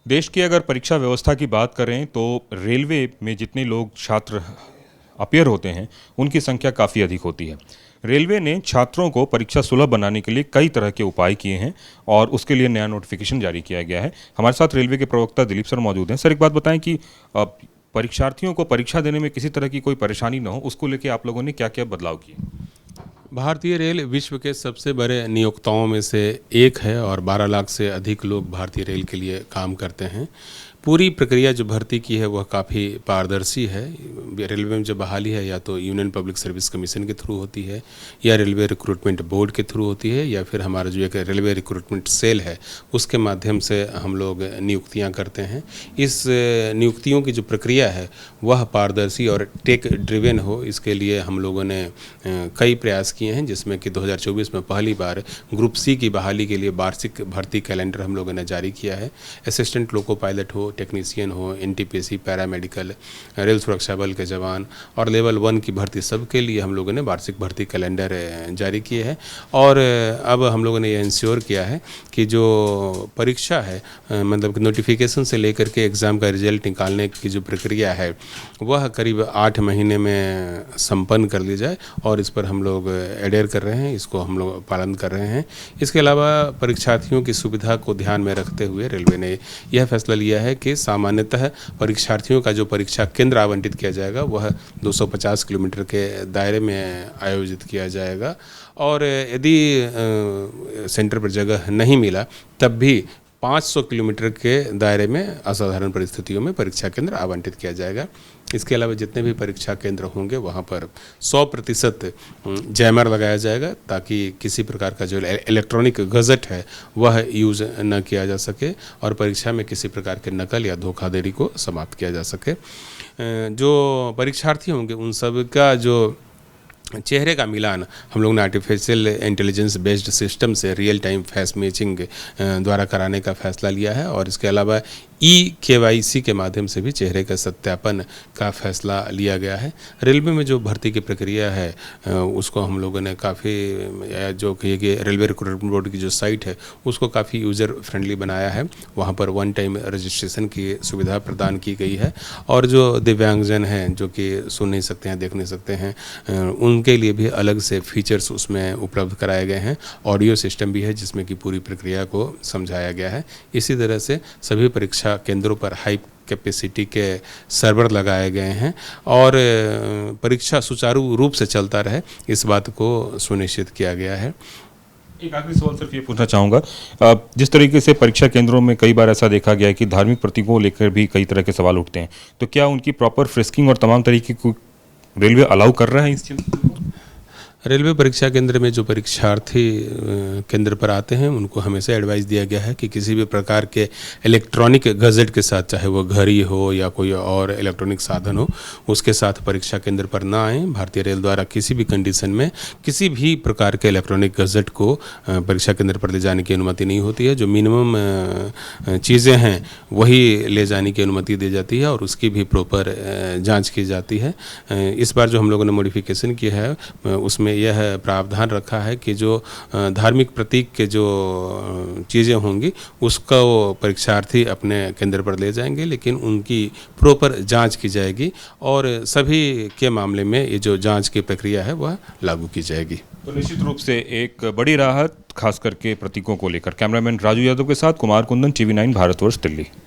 देश की अगर परीक्षा व्यवस्था की बात करें तो रेलवे में जितने लोग छात्र अपीयर होते हैं उनकी संख्या काफ़ी अधिक होती है। रेलवे ने छात्रों को परीक्षा सुलभ बनाने के लिए कई तरह के उपाय किए हैं और उसके लिए नया नोटिफिकेशन जारी किया गया है। हमारे साथ रेलवे के प्रवक्ता दिलीप सर मौजूद हैं। सर, एक बात बताएं कि परीक्षार्थियों को परीक्षा देने में किसी तरह की कोई परेशानी न हो, उसको लेकर आप लोगों ने क्या क्या बदलाव किए? भारतीय रेल विश्व के सबसे बड़े नियोक्ताओं में से एक है और 12 लाख से अधिक लोग भारतीय रेल के लिए काम करते हैं। पूरी प्रक्रिया जो भर्ती की है वह काफ़ी पारदर्शी है। रेलवे में जो बहाली है या तो यूनियन पब्लिक सर्विस कमीशन के थ्रू होती है या रेलवे रिक्रूटमेंट बोर्ड के थ्रू होती है या फिर हमारा जो एक रेलवे रिक्रूटमेंट सेल है उसके माध्यम से हम लोग नियुक्तियां करते हैं। इस नियुक्तियों की जो प्रक्रिया है वह पारदर्शी और टेक ड्रिवेन हो, इसके लिए हम लोगों ने कई प्रयास किए हैं, जिसमें कि 2024 में पहली बार ग्रुप सी की बहाली के लिए वार्षिक भर्ती कैलेंडर हम लोगों ने जारी किया है। असिस्टेंट लोको पायलट हो, टेक्नीशियन हो, एनटीपीसी, पैरामेडिकल, रेल सुरक्षा बल के जवान और लेवल 1 की भर्ती सबके लिए हम लोगों ने वार्षिक भर्ती कैलेंडर जारी किए हैं। और अब हम लोगों ने यह इंश्योर किया है कि जो परीक्षा है, मतलब नोटिफिकेशन से लेकर के एग्ज़ाम का रिजल्ट निकालने की जो प्रक्रिया है वह करीब 8 महीने में संपन्न कर ली जाए और इस पर हम लोग एडेयर कर रहे हैं, इसको हम लोग पालन कर रहे हैं। इसके अलावा परीक्षार्थियों की सुविधा को ध्यान में रखते हुए रेलवे ने यह फैसला लिया है कि सामान्यतः परीक्षार्थियों का जो परीक्षा केंद्र आवंटित किया जाएगा वह 250 किलोमीटर के दायरे में आयोजित किया जाएगा और यदि सेंटर पर जगह नहीं मिला तब भी 500 किलोमीटर के दायरे में असाधारण परिस्थितियों में परीक्षा केंद्र आवंटित किया जाएगा। इसके अलावा जितने भी परीक्षा केंद्र होंगे वहाँ पर 100% जैमर लगाया जाएगा ताकि किसी प्रकार का जो इलेक्ट्रॉनिक गज़ट है वह यूज़ न किया जा सके और परीक्षा में किसी प्रकार के नकल या धोखाधड़ी को समाप्त किया जा सके। जो परीक्षार्थी होंगे उन सब का जो चेहरे का मिलान हम लोग ने आर्टिफिशियल इंटेलिजेंस बेस्ड सिस्टम से रियल टाइम फेस मैचिंग द्वारा कराने का फैसला लिया है और इसके अलावा KYC के माध्यम से भी चेहरे का सत्यापन का फैसला लिया गया है। रेलवे में जो भर्ती की प्रक्रिया है उसको हम लोगों ने काफ़ी, जो कि रेलवे रिक्रूटमेंट बोर्ड की जो साइट है उसको काफ़ी यूज़र फ्रेंडली बनाया है। वहाँ पर 1 टाइम रजिस्ट्रेशन की सुविधा प्रदान की गई है और जो दिव्यांगजन हैं, जो कि सुन नहीं सकते हैं, देख नहीं सकते हैं, उनके लिए भी अलग से फीचर्स उसमें उपलब्ध कराए गए हैं। ऑडियो सिस्टम भी है जिसमें कि पूरी प्रक्रिया को समझाया गया है। इसी तरह से सभी परीक्षा केंद्रों पर हाई कैपेसिटी के सर्वर लगाए गए हैं और परीक्षा सुचारू रूप से चलता रहे इस बात को सुनिश्चित किया गया है। एक आखिरी सवाल सिर्फ ये पूछना चाहूँगा, जिस तरीके से परीक्षा केंद्रों में कई बार ऐसा देखा गया है कि धार्मिक प्रतीकों को लेकर भी कई तरह के सवाल उठते हैं, तो क्या उनकी प्रॉपर फ्रिस्किंग और तमाम तरीके को रेलवे अलाउ कर रहा है इस चीज़? रेलवे परीक्षा केंद्र में जो परीक्षार्थी केंद्र पर आते हैं उनको हमेशा एडवाइस दिया गया है कि किसी भी प्रकार के इलेक्ट्रॉनिक गज़ट के साथ, चाहे वो घड़ी हो या कोई और इलेक्ट्रॉनिक साधन हो, उसके साथ परीक्षा केंद्र पर ना आएँ। भारतीय रेल द्वारा किसी भी कंडीशन में किसी भी प्रकार के इलेक्ट्रॉनिक गज़ट को परीक्षा केंद्र पर ले जाने की अनुमति नहीं होती है। जो मिनिमम चीज़ें हैं वही ले जाने की अनुमति दी जाती है और उसकी भी प्रॉपर जाँच की जाती है। इस बार जो हम लोगों ने मॉडिफिकेशन किया है उसमें यह प्रावधान रखा है कि जो धार्मिक प्रतीक के जो चीज़ें होंगी उसका वो परीक्षार्थी अपने केंद्र पर ले जाएंगे, लेकिन उनकी प्रॉपर जांच की जाएगी और सभी के मामले में ये जो जांच की प्रक्रिया है वह लागू की जाएगी। तो निश्चित रूप से एक बड़ी राहत खास करके प्रतीकों को लेकर। कैमरामैन राजू यादव के साथ कुमार कुंदन, TV9 भारतवर्ष, दिल्ली।